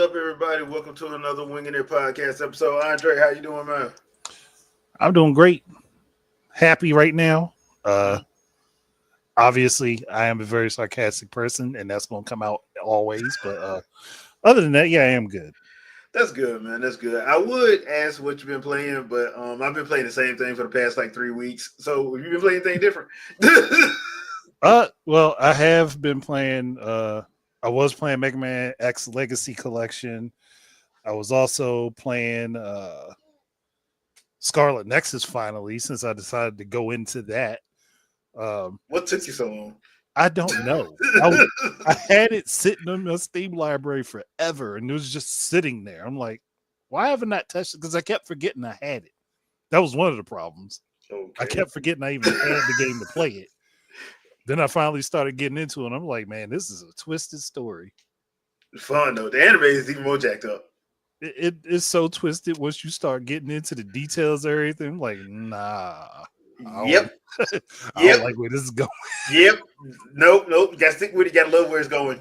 up, everybody? Welcome to another Wingin It podcast episode. Andre, how you doing, man? I'm doing great. Happy right now. Uh, Mhm. Obviously, I am a very sarcastic person, and that's going to come out always. But other than that, yeah, I am good. That's good, man. That's good. I would ask what you've been playing, but I've been playing the same thing for the past like 3 weeks. So, have you been playing anything different? Well, I have been playing. I was playing Mega Man X Legacy Collection. I was also playing Scarlet Nexus finally, since I decided to go into that. Um, What took you so long? I don't know. I had it sitting in my Steam library forever, and it was just sitting there. I'm like, why haven't I touched it? Because I kept forgetting I had it. That was one of the problems. I Okay. kept forgetting I even had the game to play it. Then I finally started getting into it. And I'm like, man, this is a twisted story. It's fun, though. The anime is even more jacked up. It is so twisted once you start getting into the details of everything. I'm like, nah, I Yep. don't, I don't Yep. like where this is going. Yep. Nope. You got to stick with it. You got to love where it's going.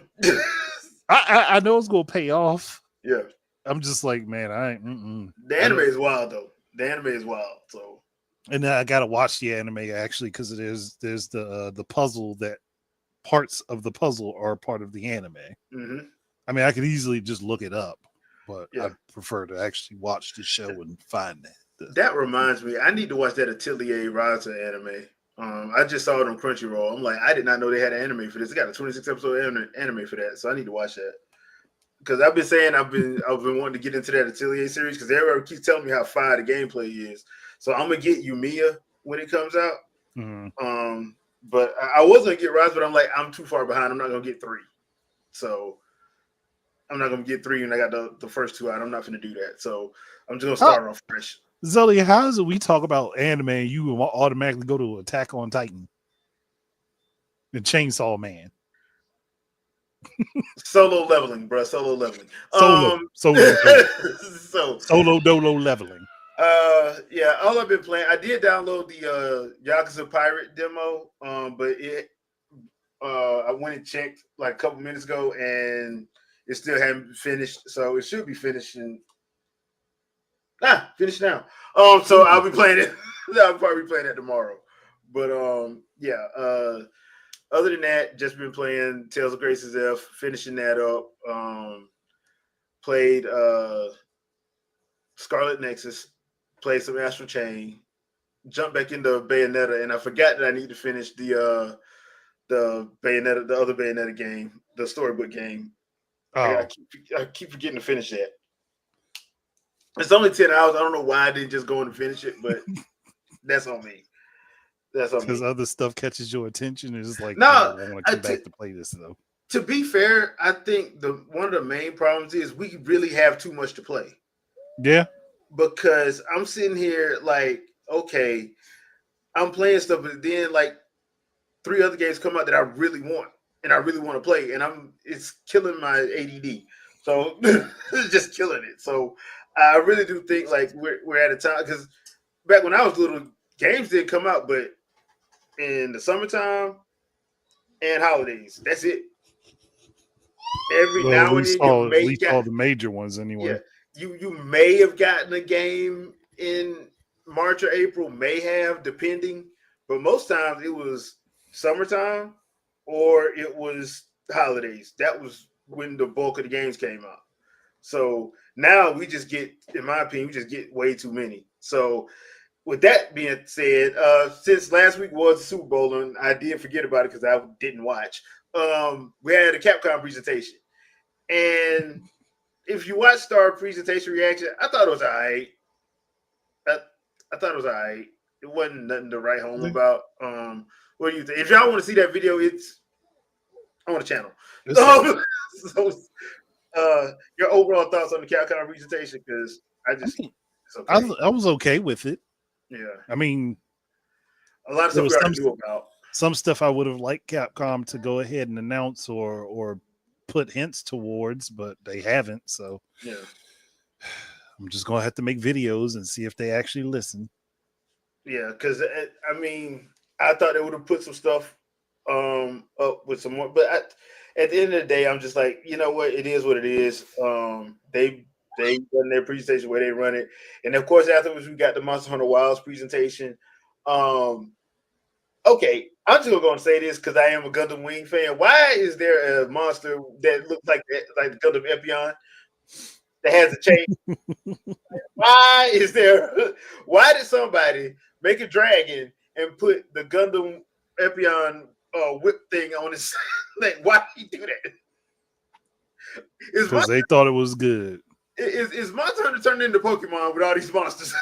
I know it's going to pay off. Yeah. I'm just like, man, I ain't. The anime is wild, though. The anime is wild. So, And then I gotta watch the anime actually because there's the puzzle that parts of the puzzle are part of the anime. hmm I mean, I could easily just look it up, but yeah. I prefer to actually watch the show and find that. That reminds me, I need to watch that Atelier Ryza anime. I just saw it on Crunchyroll. I'm like, I did not know they had an anime for this. It got a 26 episode anime for that, so I need to watch that. Because I've been saying I've been wanting to get into that Atelier series because everybody keeps telling me how fire the gameplay is. So I'm gonna get Yumiya when it comes out. Mhm. But I was gonna get Rise, but I'm like, I'm too far behind. I'm not gonna get three. So I'm not gonna get three, and I got the first two out. I'm not gonna do that. So I'm just gonna How, start off fresh. Zelly, how is it we talk about anime and you automatically go to Attack on Titan and Chainsaw Man? Solo leveling, bro. Solo leveling. Solo, solo, dolo, So solo, dolo leveling. yeah, all I've been playing, I did download the Yakuza Pirate demo, but it I went and checked like a couple minutes ago and it still hadn't finished. So it should be finishing. Finished now. So I'll be playing it. I'll probably be playing that tomorrow. But yeah, other than that, just been playing Tales of Grace's F, finishing that up. Played Scarlet Nexus, played some Astral Chain, jumped back into Bayonetta, and I forgot that I need to finish the Bayonetta, the other Bayonetta game, the storybook game. Oh, I keep forgetting to finish that. It's only 10 hours. I don't know why I didn't just go in and finish it, but that's on me. That's on because me. other stuff catches your attention. It's just like, No, no, I want to come back to play this though. to be fair, I think one of the main problems is we really have too much to play. Yeah. Because I'm sitting here like, okay, I'm playing stuff, but then like three other games come out that I really want and I really want to play, and it's killing my ADD. So it's just killing it. So I really do think like we're at a time because back when I was little, games didn't come out, but in the summertime and holidays, that's it. Every Well, now and then you at may least get all the major ones yeah, anyway. you may have gotten a game in March or April, may have, depending. But most times it was summertime or it was holidays. That was when the bulk of the games came out. So now we just get, in my opinion, we just get way too many. So with that being said, since last week was the Super Bowl and I did forget about it because I didn't watch, we had a Capcom presentation. And if you watched our presentation reaction, I thought it was all right. I, I thought it was all right. It wasn't nothing to write home about. What do you think? If y'all want to see that video, it's on the channel. So, your overall thoughts on the Capcom presentation? Because I mean, it's okay. I was okay with it. Yeah, I mean, a lot of there stuff we was already knew about. some stuff I would have liked Capcom to go ahead and announce or put hints towards, but they haven't. So Yeah, I'm just gonna have to make videos and see if they actually listen. yeah. Because I mean, I thought they would have put some stuff up with some more, but at the end of the day, I'm just like, you know what? It is what it is. They done their presentation where they run it, and of course afterwards we got the Monster Hunter Wilds presentation. Um, okay, I'm just gonna go and say this because I am a Gundam Wing fan. Why is there a monster that looks like the Gundam Epion that has a chain? Why is there? Why did somebody make a dragon and put the Gundam Epion whip thing on his? Like, why did he do that? Because they thought it was good. Is Monster Hunter turned into Pokemon with all these monsters?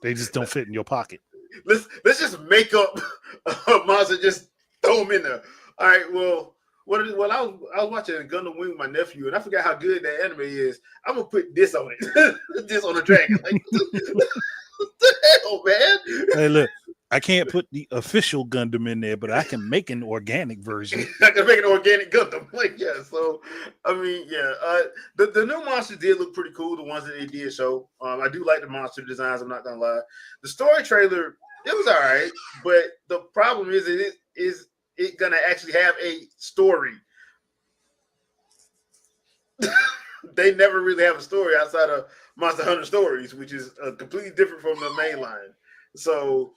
They just don't fit in your pocket. Let's just make up a monster, just throw them in there. All right. Well, I was watching Gundam Wing with my nephew, and I forgot how good that anime is. I'm gonna put this on it, this on a dragon. Like, what the hell, man? Hey, look, I can't put the official Gundam in there, but I can make an organic version. I can make an organic Gundam. Like, yeah. So, I mean, yeah. The new monsters did look pretty cool. The ones that they did show. I do like the monster designs. I'm not gonna lie. The story trailer, it was all right, but the problem is it gonna actually have a story. They never really have a story outside of Monster Hunter stories, which is completely different from the main line. So,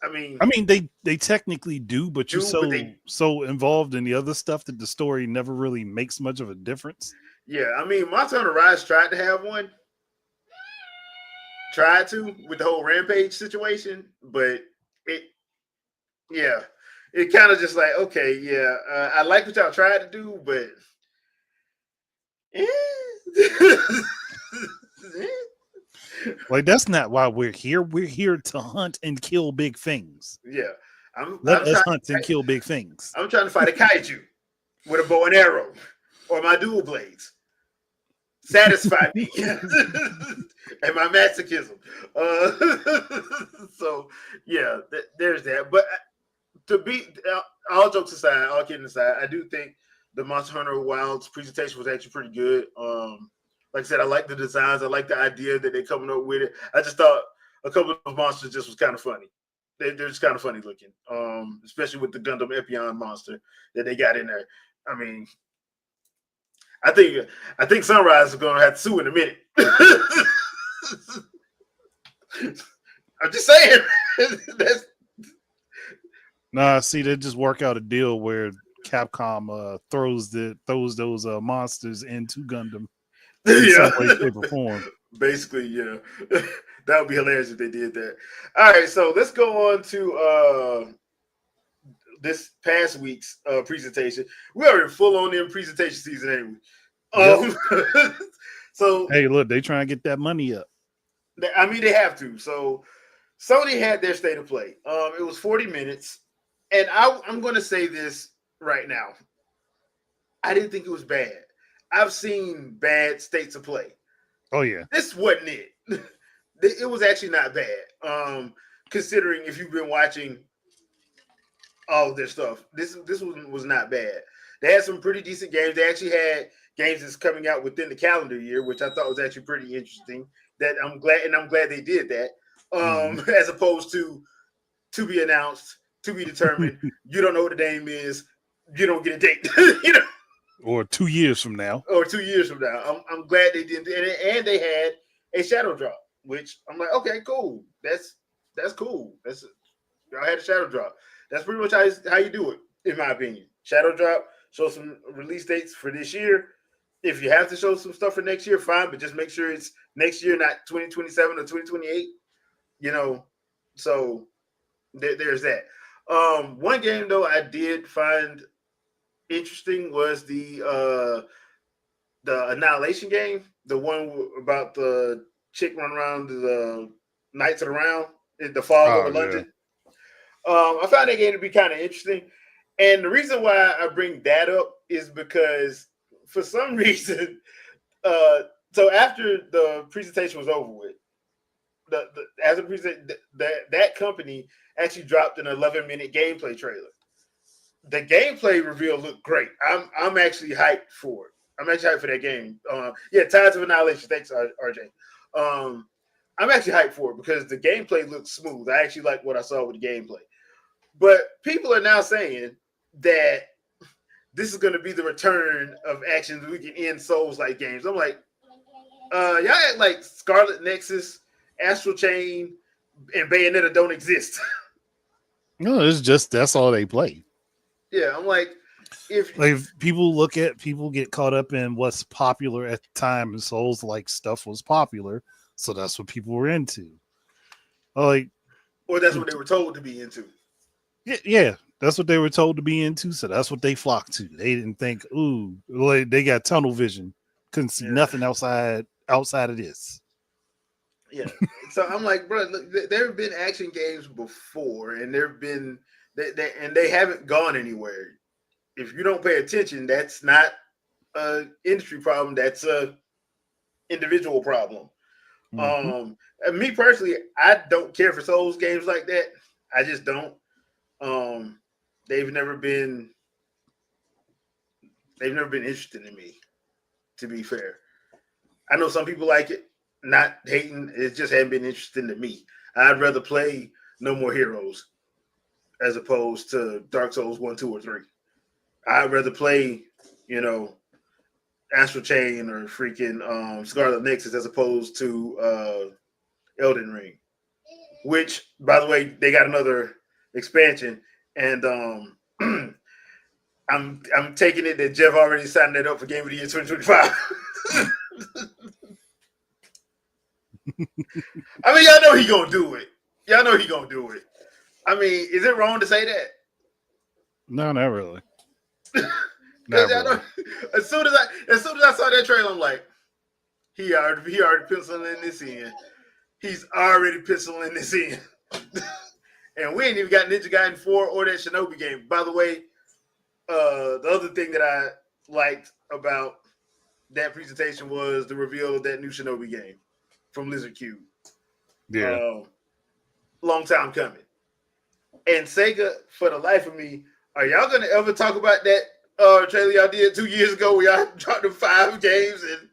I mean, they technically do, but you're so involved in the other stuff that the story never really makes much of a difference. Yeah, I mean, Monster Hunter Rise tried to have one, with the whole Rampage situation, but it kind of just like, okay, yeah, I like what y'all tried to do, but like, that's not why we're here. We're here to hunt and kill big things. Yeah, Let us hunt and kill big things. I'm trying to fight a kaiju with a bow and arrow or my dual blades. Satisfy me and my masochism. So yeah, there's that. But to be all jokes aside, all kidding aside, I do think the Monster Hunter Wilds presentation was actually pretty good. Like I said, I like the designs. I like the idea that they're coming up with it. I just thought a couple of monsters just was kind of funny. They're just kind of funny looking, especially with the Gundam Epion monster that they got in there. I mean, I think Sunrise is going to have to sue in a minute. I'm just saying. Nah, see, they just work out a deal where Capcom throws those monsters into Gundam in some way, shape, or form. Basically, yeah. That would be hilarious if they did that. All right, so let's go on to this past week's presentation. We are in full on in presentation season, ain't we? So hey, look, they trying to get that money up. I mean, they have to. So Sony had their state of play. It was 40 minutes, and I'm going to say this right now. I didn't think it was bad. I've seen bad states of play. Oh yeah, this wasn't it. It was actually not bad. Considering if you've been watching all of their stuff, this one was not bad. They had some pretty decent games. They actually had games that's coming out within the calendar year, which I thought was actually pretty interesting. That I'm glad they did that. As opposed to be announced, to be determined. You don't know what the name is. You don't get a date. Or 2 years from now. I'm glad they did it. And they had a shadow drop, which I'm like, okay, cool. That's cool. Y'all had a shadow drop. That's pretty much how you do it, in my opinion. Shadow drop, show some release dates for this year. If you have to show some stuff for next year, fine, but just make sure it's next year, not 2027 or 2028. So there's that. One game though I did find interesting was the Annihilation game, the one about the chick running around the Knights of the Round in the fog over London. I found that game to be kind of interesting, and the reason why I bring that up is because for some reason, so after the presentation was over with, that company actually dropped an 11-minute gameplay trailer. The gameplay reveal looked great. I'm actually hyped for it. I'm actually hyped for that game. Tides of Annihilation. Thanks, RJ. I'm actually hyped for it because the gameplay looks smooth. I actually like what I saw with the gameplay. But people are now saying that this is going to be the return of actions we can end Souls-like games. I'm like, y'all act like Scarlet Nexus, Astral Chain, and Bayonetta don't exist. No, it's just that's all they play. Yeah, I'm like, if Like people get caught up in what's popular at the time, and Souls like stuff was popular, so that's what people were into. Like, or that's what they were told to be into. yeah, that's what they were told to be into, so that's what they flocked to. They didn't think, ooh, like they got tunnel vision, couldn't see nothing outside of this. Yeah, so I'm like, bro, look, there have been action games before, and there have been and they haven't gone anywhere. If you don't pay attention, that's not a industry problem. That's a individual problem. Mm-hmm. And me personally, I don't care for Souls games like that. I just don't. Um, they've never been interested in me. To be fair, I know some people like it. Not hating, it just hadn't been interesting to me. I'd rather play No More Heroes as opposed to Dark Souls 1, 2, or 3. I'd rather play, Astral Chain or freaking Scarlet Nexus as opposed to Elden Ring. Which, by the way, they got another expansion, and I'm taking it that Jeff already signed that up for Game of the Year 2025. I mean, y'all know he gonna do it. Y'all know he gonna do it. I mean, is it wrong to say that? No, not really. Because know, as soon as I saw that trailer, I'm like, he already penciling this in. He's already penciling this in. And we ain't even got Ninja Gaiden 4 or that Shinobi game. By the way, the other thing that I liked about that presentation was the reveal of that new Shinobi game from Lizard Cube. Yeah. Long time coming. And Sega, for the life of me, are y'all gonna ever talk about that trailer y'all did 2 years ago where y'all dropped them 5 games and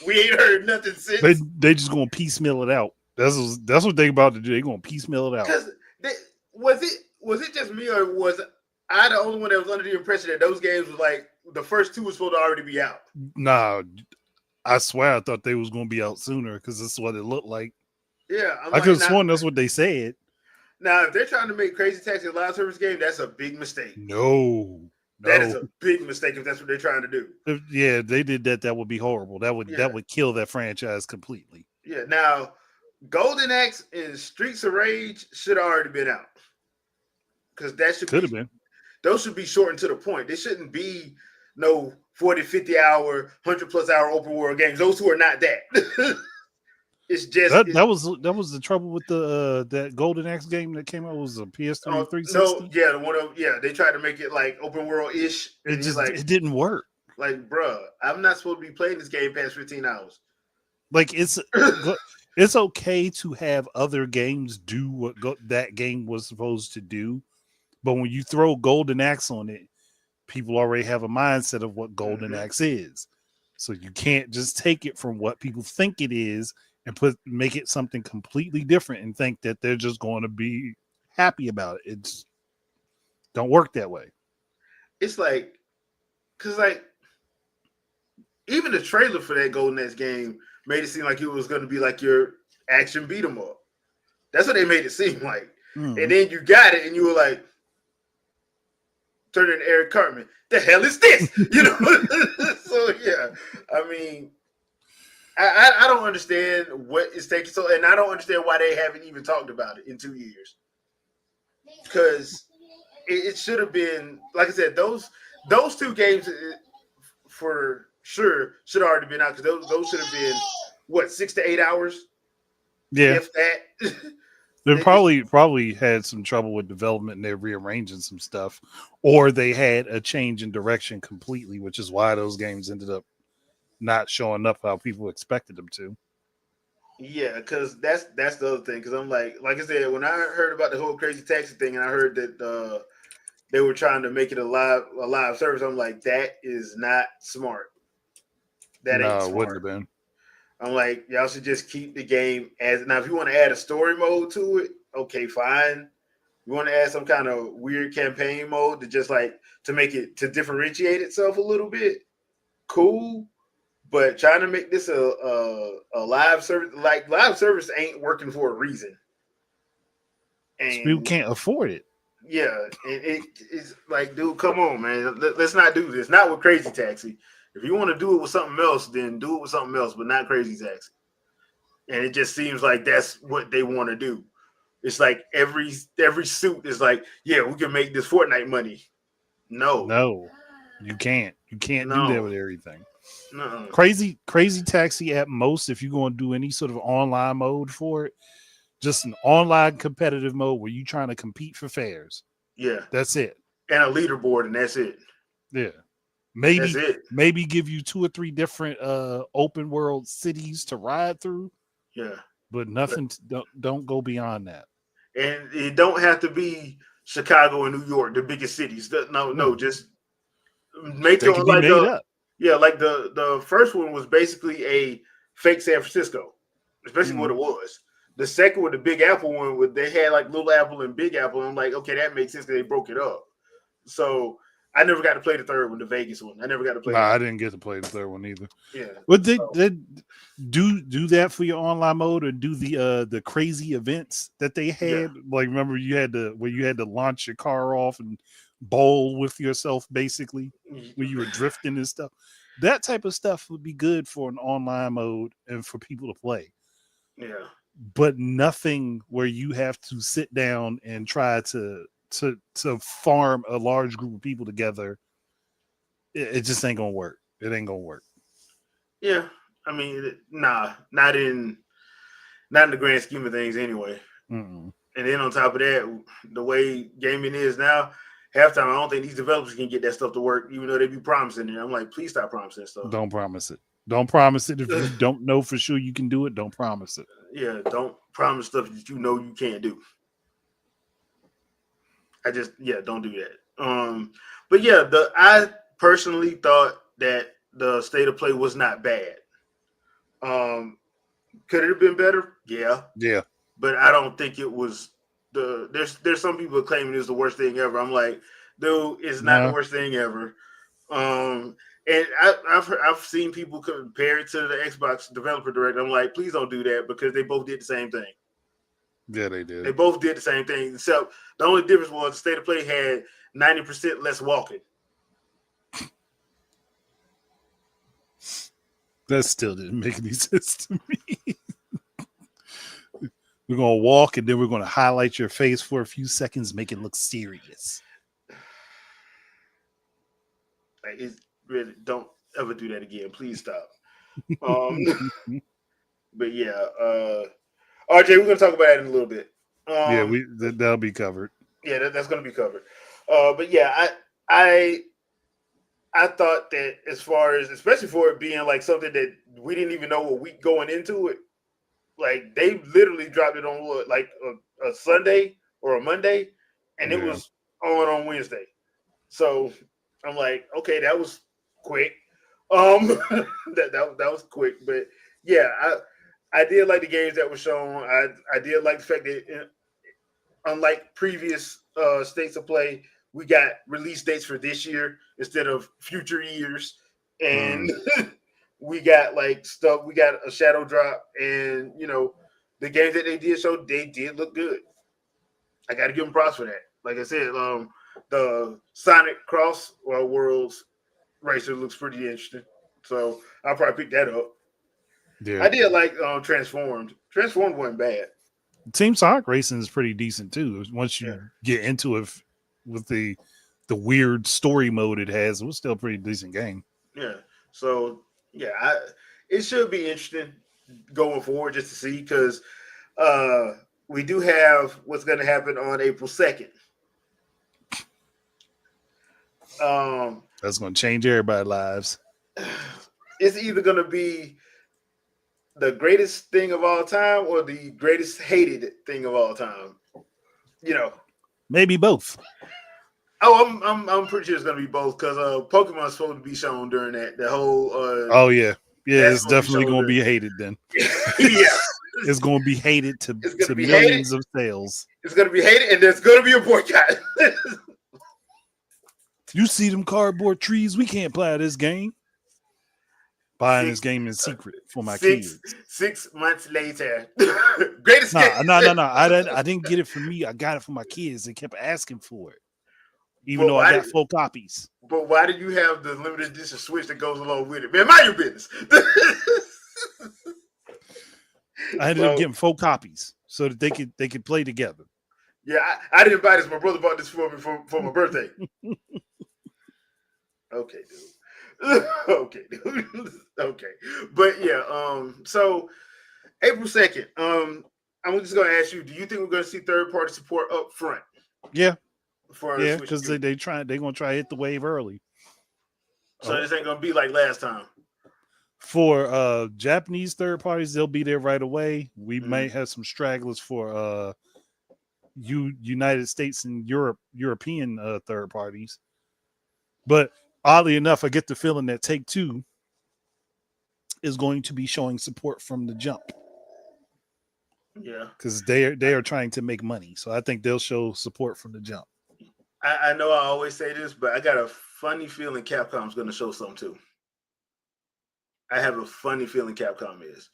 we ain't heard nothing since? They just gonna piecemeal it out. That's what they about to do. They gonna piecemeal it out. Because was it just me, or was I the only one that was under the impression that those games was like the first 2 was supposed to already be out? Nah, I swear I thought they was gonna be out sooner because this is what it looked like. Yeah, I could have sworn that's what they said. Now, if they're trying to make Crazy Taxi a live service game, that's a big mistake. No. That is a big mistake if that's what they're trying to do. If they did that, that would be horrible. That would kill that franchise completely. Yeah. Now, Golden Axe and Streets of Rage should have already been out. Because that could have been. Those should be shortened to the point. They shouldn't be no 40, 50 hour, 100+ hour open world games. Those two are not that. It's just that was the trouble with the that Golden Axe game that came out. It was a PS3 360. No, yeah, they tried to make it like open world ish. It didn't work. Like, bruh, I'm not supposed to be playing this game past 15 hours. Like it's okay to have other games do what that game was supposed to do, but when you throw Golden Axe on it, people already have a mindset of what Golden Axe is. So you can't just take it from what people think it is and make it something completely different and think that they're just going to be happy about it. It's don't work that way. It's like, because like even the trailer for that Golden Axe game made it seem like it was going to be like your action beat 'em up. That's what they made it seem like. And then you got it and you were like, turning to Eric Cartman, the hell is this? So yeah, I mean, I don't understand what is taking so, and I don't understand why they haven't even talked about it in 2 years. Because it should have been, like I said, those 2 games for sure should have already been out, because those should have been what, 6 to 8 hours. Yeah, if that. They probably had some trouble with development and they're rearranging some stuff, or they had a change in direction completely, which is why those games ended up not showing up how people expected them to. Yeah, because that's the other thing. Because I'm like I said, when I heard about the whole Crazy Taxi thing, and I heard that they were trying to make it a live service, I'm like, that is not smart. That ain't smart. Wouldn't have been. I'm like, y'all should just keep the game as now. If you want to add a story mode to it, okay, fine. You want to add some kind of weird campaign mode to just like to make it to differentiate itself a little bit. Cool, but trying to make this a live service, like live service ain't working for a reason. People And can't afford it. yeah, it's like, dude, come on, man. Let's not do this. Not with Crazy Taxi. If you want to do it with something else, then do it with something else, but not Crazy Taxi. And it just seems like that's what they want to do. It's like every suit is like, yeah, we can make this Fortnite money. No, you can't. You can't do that with everything. No. Crazy Taxi at most, if you're going to do any sort of online mode for it, just an online competitive mode where you're trying to compete for fares. Yeah. That's it. And a leaderboard, and that's it. Yeah. That's it. Maybe give you 2 or 3 different open world cities to ride through. Yeah. But nothing don't go beyond that. And it don't have to be Chicago and New York, the biggest cities. No, just make it like made up. Yeah, like the first one was basically a fake San Francisco. That's basically what it was. The second one, the Big Apple one, they had like Little Apple and Big Apple. And I'm like, okay, that makes sense because they broke it up. So I never got to play the third one, the Vegas one. I never got to play. I didn't get to play the third one either. Yeah. But they do that for your online mode, or do the crazy events that they had? Yeah. Like, remember you had to launch your car off and bowl with yourself, basically, when you were drifting and stuff. That type of stuff would be good for an online mode and for people to play. Yeah. But nothing where you have to sit down and try to farm a large group of people together. It just ain't gonna work. It ain't gonna work. Yeah, I mean, not in the grand scheme of things, anyway. Mm-mm. And then on top of that, the way gaming is now, halftime, I don't think these developers can get that stuff to work, even though they be promising it. I'm like, please stop promising stuff. Don't promise it. Don't promise it if you don't know for sure you can do it. Don't promise it. Yeah, don't promise stuff that you know you can't do. Don't do that. But yeah, I personally thought that the state of play was not bad. Could it have been better? Yeah. Yeah. But I don't think it was there's some people claiming it's the worst thing ever. I'm like, dude, it's not the worst thing ever. And I've seen people compare it to the Xbox Developer Direct. I'm like, please don't do that, because they both did the same thing. Yeah, they did. They both did the same thing, except the only difference was the state of play had 90% less walking. That still didn't make any sense to me. We're going to walk, and then we're going to highlight your face for a few seconds, make it look serious. Like, it's really, don't ever do that again. Please stop. But yeah, RJ, we're going to talk about that in a little bit. That'll be covered. Yeah, that's going to be covered. But yeah, I thought that, as far as, especially for it being like something that we didn't even know a week going into it, like they literally dropped it on like a Sunday or a Monday, and it was on Wednesday. So I'm like, okay, that was quick. That was quick, but yeah, I did like the games that were shown. I did like the fact that, unlike previous states of play, we got release dates for this year instead of future years, and we got like stuff. We got a shadow drop, and the games that they did show, they did look good. I got to give them props for that. Like I said, the Sonic Cross Worlds Racer looks pretty interesting, so I'll probably pick that up. Yeah, I did like Transformed. Transformed wasn't bad. Team Sonic Racing is pretty decent too. Once you get into it with the weird story mode it has, it was still a pretty decent game. Yeah. So yeah, it should be interesting going forward just to see, because we do have what's going to happen on April 2nd. That's going to change everybody's lives. It's either going to be the greatest thing of all time or the greatest hated thing of all time. Maybe both. Oh, I'm pretty sure it's going to be both, because Pokemon's supposed to be shown during that. The whole. It's definitely going to be hated then. Yeah. It's going to be hated to millions of sales. It's going to be hated, and there's going to be a boycott. You see them cardboard trees? We can't play this game. Buying this game in secret for my kids. 6 months later, greatest No. game. I didn't get it for me. I got it for my kids. They kept asking for it, even though I got 4 copies. But why did you have the limited edition Switch that goes along with it? Man, mind your business. I ended up getting 4 copies so that they could play together. Yeah, I didn't buy this. My brother bought this for me for my birthday. Okay, dude. Okay, dude. Okay, but yeah. So April 2nd. I'm just gonna ask you: do you think we're gonna see third-party support up front? Yeah, for because they're gonna try to hit the wave early. So this ain't gonna be like last time. For Japanese third parties, they'll be there right away. We might have some stragglers for United States and European third parties. But oddly enough, I get the feeling that Take-Two is going to be showing support from the jump. Yeah, because they are trying to make money, so I think they'll show support from the jump. I know I always say this, but I got a funny feeling Capcom's going to show something too. I have a funny feeling Capcom is.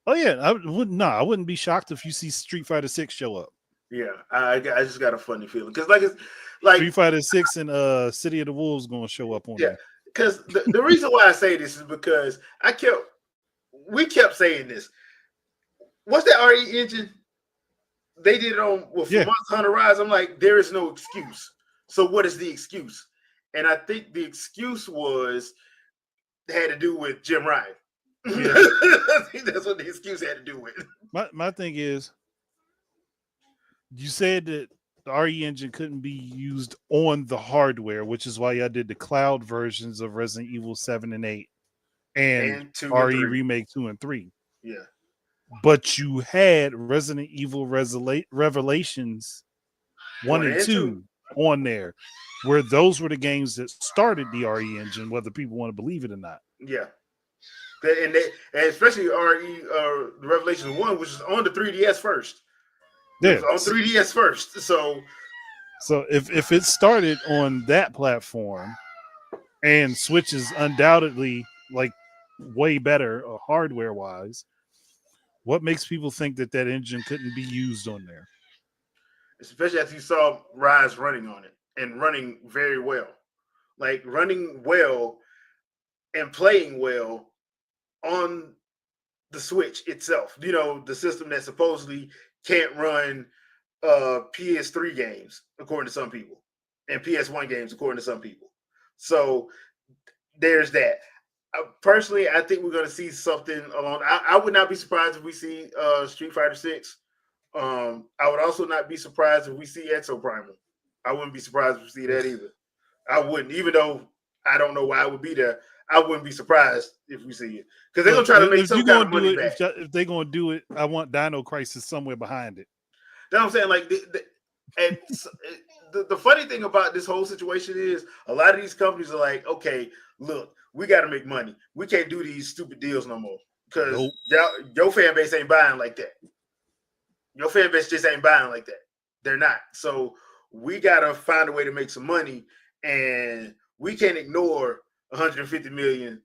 Oh yeah, I wouldn't be shocked if you see Street Fighter 6 show up. Yeah, I just got a funny feeling because it's like Street Fighter 6 and City of the Wolves going to show up on there. Because the reason why I say this is because we kept saying this. What's that RE engine? They did it on for Monster Hunter Rise. I'm like, there is no excuse. So what is the excuse? And I think the excuse had to do with Jim Ryan. Yeah. I think that's what the excuse had to do with. My thing is, you said that the RE engine couldn't be used on the hardware, which is why I did the cloud versions of Resident Evil 7 and 8 and RE Remake 2 and 3. Yeah. But you had Resident Evil Revelations 1 and 2 on there, where those were the games that started the RE engine, whether people want to believe it or not. Yeah. And especially RE Revelations 1, which is on the 3DS first. Yeah. On 3DS first. So if it started on that platform and Switch is undoubtedly like way better hardware wise, what makes people think that engine couldn't be used on there? Especially as you saw Rise running on it and running very well. Like running well and playing well on the Switch itself. You know, the system that supposedly can't run PS3 games, according to some people, and PS1 games, according to some people. So there's that. Personally, I think we're going to see something along. I would not be surprised if we see Street Fighter 6. I would also not be surprised if we see Exo Primal. I wouldn't be surprised if we see that either. I wouldn't, even though I don't know why I would be there. I wouldn't be surprised if we see it because they're going to try to make some kind of money back. If they're going to do it, I want Dino Crisis somewhere behind it. That's what I'm saying. Like, and the funny thing about this whole situation is a lot of these companies are like, okay, look, we got to make money. We can't do these stupid deals no more because your fan base ain't buying like that. Your fan base just ain't buying like that. They're not. So we got to find a way to make some money, and we can't ignore 150 million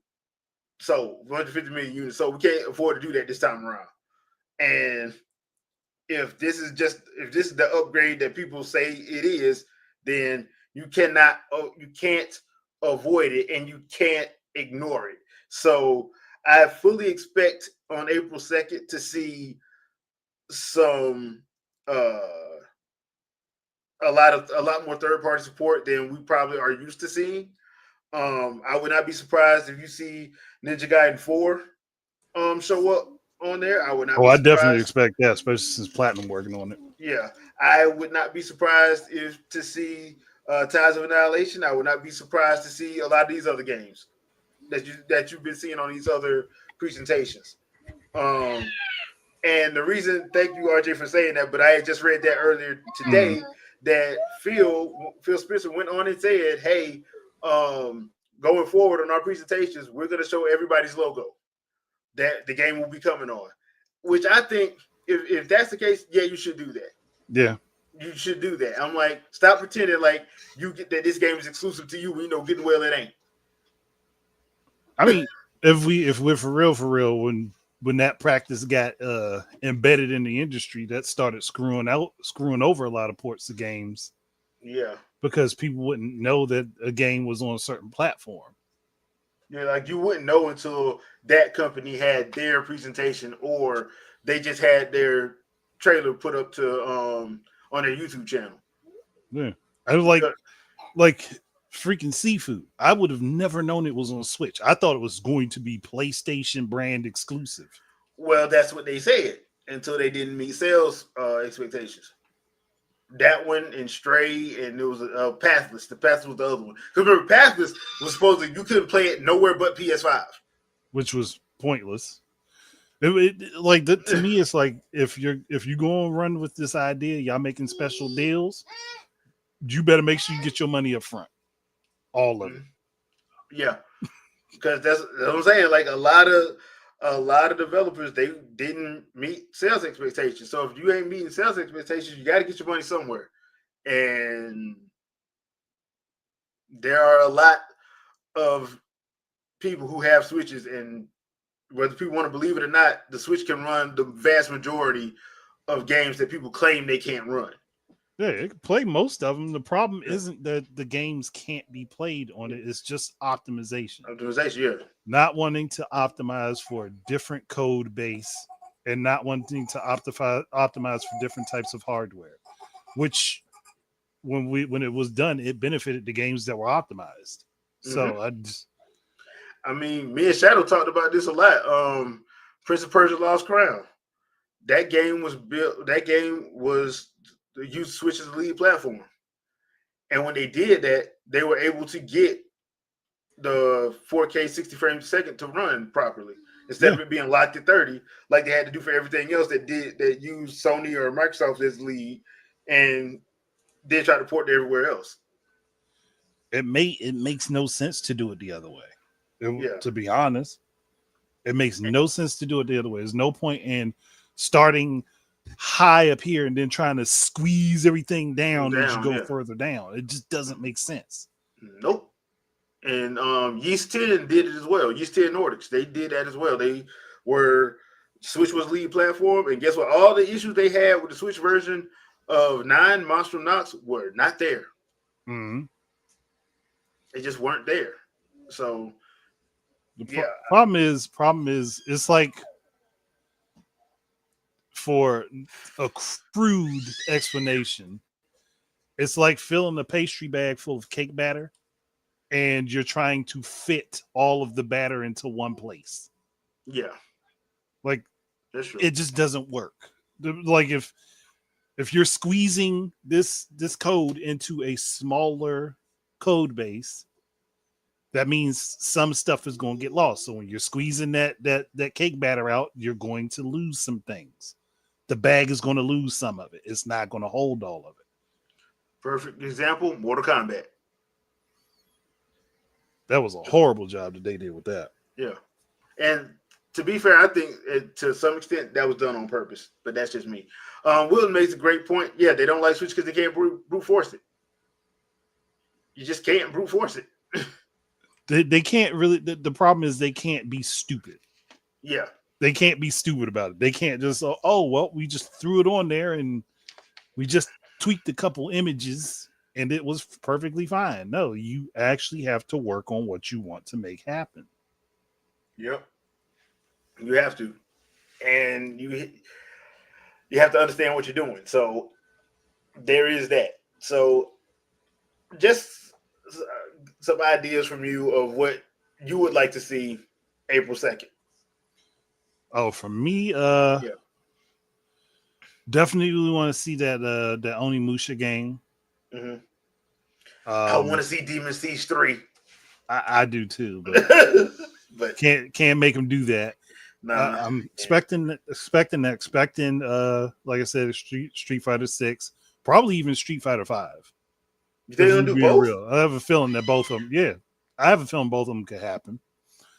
units. So we can't afford to do that this time around. And if this is the upgrade that people say it is, then you can't avoid it and you can't ignore it. So I fully expect on April 2nd to see some a lot more third-party support than we probably are used to seeing. I would not be surprised if you see Ninja Gaiden 4 show up on there. I would not. I definitely expect that, especially since Platinum working on it. Yeah, I would not be surprised to see Ties of Annihilation. I would not be surprised to see a lot of these other games that you've been seeing on these other presentations. And the reason, thank you, RJ, for saying that, but I had just read that earlier today that Phil Spencer went on and said, hey, going forward on our presentations, we're going to show everybody's logo that the game will be coming on, which I think if that's the case, yeah, you should do that. Yeah. You should do that. I'm like, stop pretending like you get that this game is exclusive to you when you know getting well it ain't. I mean, if we're for real, when that practice got embedded in the industry, that started screwing over a lot of ports of games Yeah. because people wouldn't know that a game was on a certain platform. Yeah, like you wouldn't know until that company had their presentation or they just had their trailer put up to on their YouTube channel. Yeah, I was like freaking seafood. I would have never known it was on Switch. I thought it was going to be PlayStation brand exclusive. Well, that's what they said until they didn't meet sales expectations. That one and Stray, and there was Pathless. The Pathless was the other one. Because remember, Pathless was supposed to you couldn't play it nowhere but PS5. Which was pointless. To me, it's like if you go and run with this idea, y'all making special deals, you better make sure you get your money up front, all of it. Yeah, because that's what I'm saying. Like a lot of developers, they didn't meet sales expectations. So if you ain't meeting sales expectations, you got to get your money somewhere. And there are a lot of people who have Switches, and whether people want to believe it or not, the Switch can run the vast majority of games that people claim they can't run. Yeah, it can play most of them. The problem Yeah. isn't that the games can't be played on it; it's just optimization. Optimization, yeah. Not wanting to optimize for a different code base and not wanting to optimize for different types of hardware, which when it was done, it benefited the games that were optimized. So I mean, me and Shadow talked about this a lot. Prince of Persia: Lost Crown. That game was built. That game was used Switch as the lead platform, and when they did that, they were able to get the 4K 60 frames a second to run properly instead of it being locked at 30 like they had to do for everything else that used Sony or Microsoft as lead and then try to port it everywhere else. it makes no sense to do it the other way. Yeah. To be honest, it makes no sense to do it the other way. There's no point in starting high up here and then trying to squeeze everything down as you go further down. It just doesn't make sense. Nope. And Yeast 10 did it as well. Yeast 10 Nordics, they did that as well. They were Switch was lead platform, and guess what? All the issues they had with the Switch version of 9 Monstrum Nox were not there. Mm-hmm. They just weren't there. So problem is it's like, for a crude explanation, it's like filling a pastry bag full of cake batter and you're trying to fit all of the batter into one place. Yeah. Like, that's true. It just doesn't work. Like if you're squeezing this code into a smaller code base, that means some stuff is going to get lost. So when you're squeezing that cake batter out, you're going to lose some things. The bag is going to lose some of it. It's not going to hold all of it. Perfect example, Mortal Kombat. That was a horrible job that they did with that. Yeah. And to be fair, I think to some extent that was done on purpose, but that's just me. Will makes a great point. Yeah, they don't like Switch because they can't brute force it. You just can't brute force it. They can't really. The problem is they can't be stupid. Yeah. They can't be stupid about it. They can't just, oh, well, we just threw it on there and we just tweaked a couple images and it was perfectly fine. No, you actually have to work on what you want to make happen. Yep. You have to. And you have to understand what you're doing. So there is that. So just some ideas from you of what you would like to see April 2nd. Oh, for me, definitely want to see that Onimusha game. Mm-hmm. I want to see Demon Siege 3. I do too, but can't make them do that. Nah, I'm expecting like I said, Street Fighter 6, probably even Street Fighter 5. They gonna do both? Real. I have a feeling that both of them. Yeah, I have a feeling both of them could happen.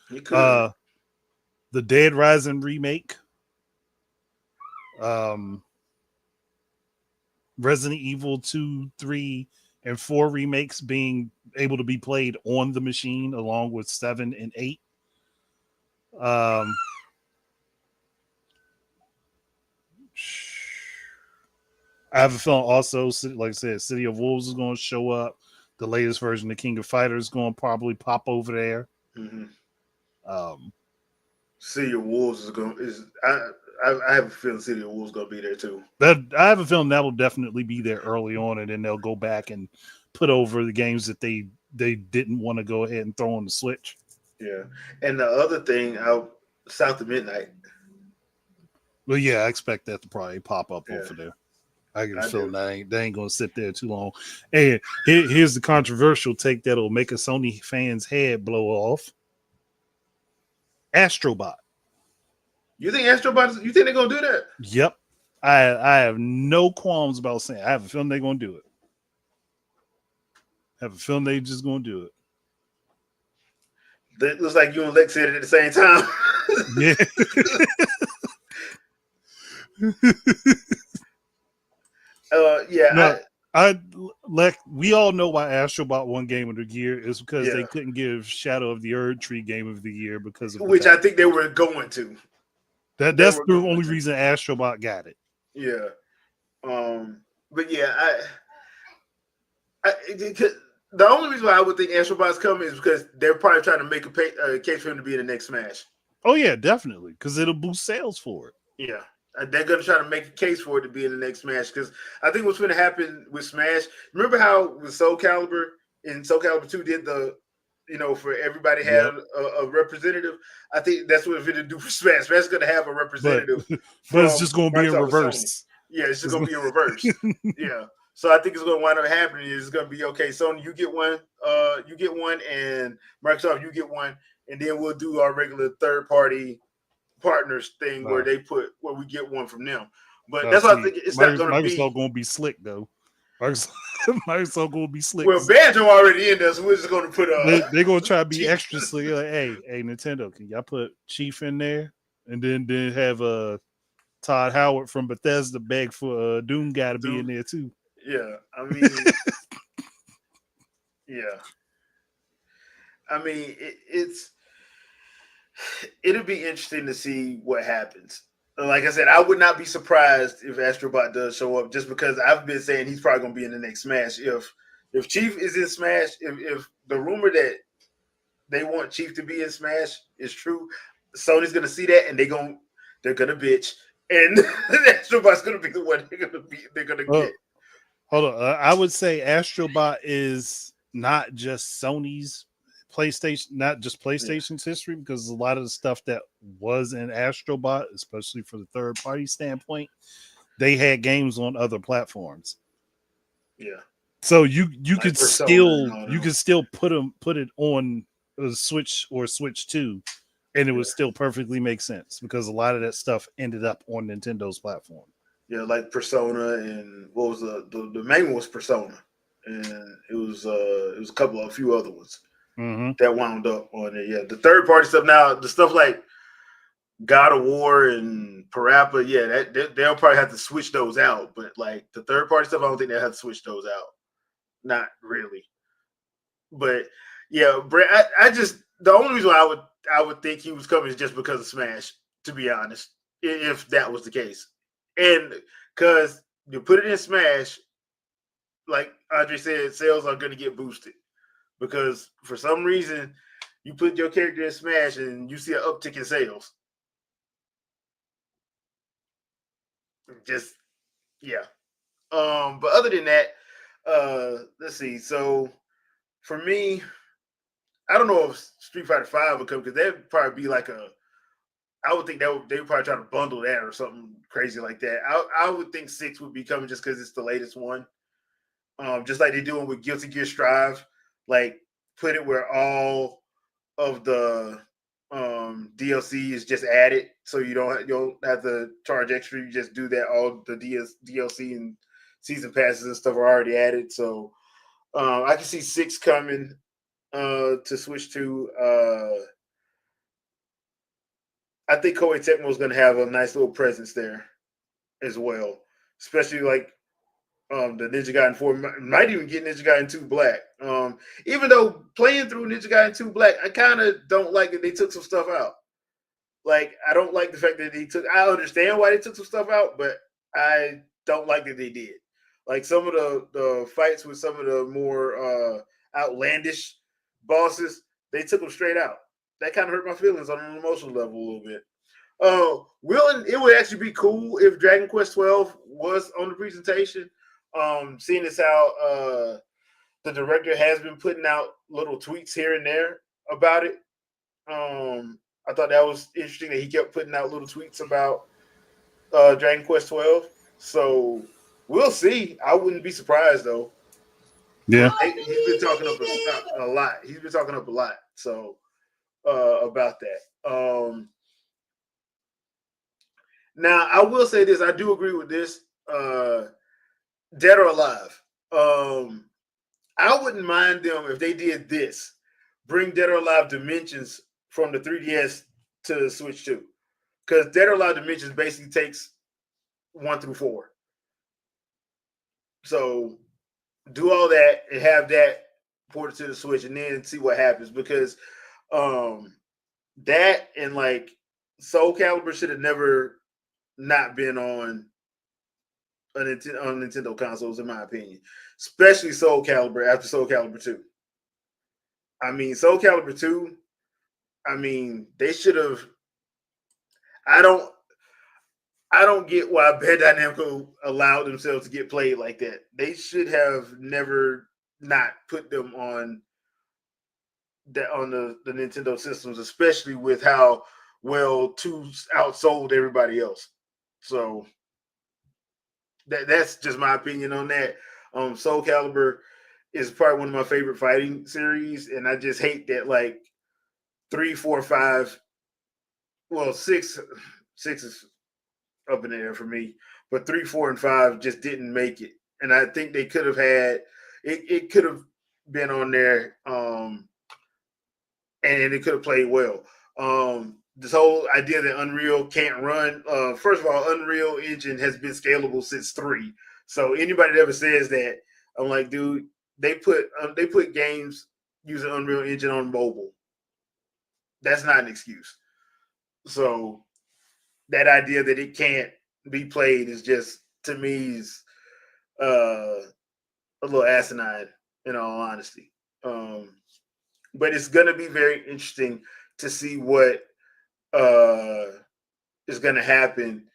You could. The Dead Rising remake. Resident Evil 2, 3, and 4 remakes being able to be played on the machine along with 7 and 8. Um, I have a feeling also, like I said, City of Wolves is going to show up. The latest version of King of Fighters is going to probably pop over there. Mm-hmm. Um, City of Wolves I have a feeling City of Wolves gonna be there too. I have a feeling that will definitely be there early on, and then they'll go back and put over the games that they didn't want to go ahead and throw on the Switch. Yeah, and the other thing, South of Midnight. Well, yeah, I expect that to probably pop up Yeah, over there. I get a I feeling do. they ain't gonna sit there too long. And here's the controversial take that'll make a Sony fan's head blow off. Astrobot. You think Astrobot? You think they're gonna do that? Yep. I have no qualms about saying. I have a feeling they're gonna do it. I have a feeling they just gonna do it. That looks like you and Lex said it at the same time. Yeah. Yeah. No, we all know why Astrobot won Game of the Year is because they couldn't give Shadow of the Erd Tree Game of the Year because of which I think they were going to. That's the only reason Astrobot got it. Yeah. But yeah, the only reason why I would think Astrobot's coming is because they're probably trying to make a case for him to be in the next Smash. Oh yeah, definitely, because it'll boost sales for it. Yeah. They're going to try to make a case for it to be in the next Smash because I think what's going to happen with Smash, remember how with Soul Calibur and Soul Calibur 2 did for everybody had a representative? I think that's what it's going to do for Smash. Smash is going to have a representative. But it's just going to be in reverse. Yeah, it's just going to be in reverse. Yeah. So I think it's going to wind up happening. It's going to be, okay, Sony, you get one, and Microsoft, you get one, and then we'll do our regular third-party partners thing where we get one from them. But that's why I think it's not going to be. Microsoft going to be slick though. Microsoft going to be slick. Well, Banjo already in there, so we're just going to put. They're going to try to be extra slick. Like, hey, Nintendo, can y'all put Chief in there, and then have Todd Howard from Bethesda beg for Doom guy to be in there too. Yeah, I mean, it'll be interesting to see what happens. Like I said, I would not be surprised if Astrobot does show up, just because I've been saying he's probably going to be in the next Smash. If Chief is in Smash, if the rumor that they want Chief to be in Smash is true, Sony's going to see that and they're going to bitch, and Astrobot's going to be the one they're going to get. Hold on, I would say Astrobot is not just Sony's PlayStation, not just PlayStation's history, because a lot of the stuff that was in Astrobot, especially for the third party standpoint, they had games on other platforms. Yeah. So you could still put it on a Switch or Switch 2, and it would still perfectly make sense because a lot of that stuff ended up on Nintendo's platform. Yeah, like Persona, and what was the main one was Persona, and it was a few other ones. Mm-hmm. That wound up on it. Yeah, the third party stuff now, the stuff like God of War and Parappa, yeah, they'll probably have to switch those out. But like the third party stuff, I don't think they'll have to switch those out. Not really. But yeah, Brett, I just, the only reason I would think he was coming is just because of Smash, to be honest, if that was the case. And because you put it in Smash, like Andre said, sales are going to get boosted. Because for some reason, you put your character in Smash and you see an uptick in sales. Just, yeah. But other than that, let's see. So for me, I don't know if Street Fighter 5 would come, because that'd probably be like I would think they would probably try to bundle that or something crazy like that. I would think 6 would be coming just because it's the latest one. Just like they're doing with Guilty Gear Strive. Like, put it where all of the DLC is just added, so you don't have to charge extra. You just do that. All the DLC and season passes and stuff are already added. So I can see 6 coming to Switch to. I think Koei Tecmo is going to have a nice little presence there as well, especially like The Ninja Gaiden 4 might even get Ninja Gaiden 2 Black. Even though playing through Ninja Gaiden 2 Black, I kind of don't like that they took some stuff out. Like, I don't like the fact that I understand why they took some stuff out, but I don't like that they did. Like, some of the fights with some of the more outlandish bosses, they took them straight out. That kind of hurt my feelings on an emotional level a little bit. It would actually be cool if Dragon Quest 12 was on the presentation. Seeing as how the director has been putting out little tweets here and there about it. I thought that was interesting that he kept putting out little tweets about Dragon Quest 12. So we'll see. I wouldn't be surprised though. Yeah. He's been talking up a lot. He's been talking up a lot. So about that. Now I will say this. I do agree with this. Dead or Alive. I wouldn't mind them if they did this. Bring Dead or Alive Dimensions from the 3DS to the Switch 2. Because Dead or Alive Dimensions basically takes 1 through 4. So do all that and have that ported to the Switch and then see what happens. Because that and like Soul Calibur should have never not been on Nintendo consoles, in my opinion. Especially Soul Calibur after Soul Calibur 2. I mean, Soul Calibur 2, I mean, they should have. I don't get why Bandai Namco allowed themselves to get played like that. They should have never not put them on the Nintendo systems, especially with how well 2 outsold everybody else. So that's just my opinion on that. Soul Calibur is probably one of my favorite fighting series, and I just hate that like 3, 4, 5. Well, 6 is up in the air for me, but 3, 4, and 5 just didn't make it. And I think they could have had it. It could have been on there, and it could have played well. This whole idea that Unreal can't run. First of all, Unreal Engine has been scalable since 3. So anybody that ever says that, I'm like, dude, they put games using Unreal Engine on mobile. That's not an excuse. So that idea that it can't be played is just, to me, is a little asinine, in all honesty. But it's going to be very interesting to see what is going to happen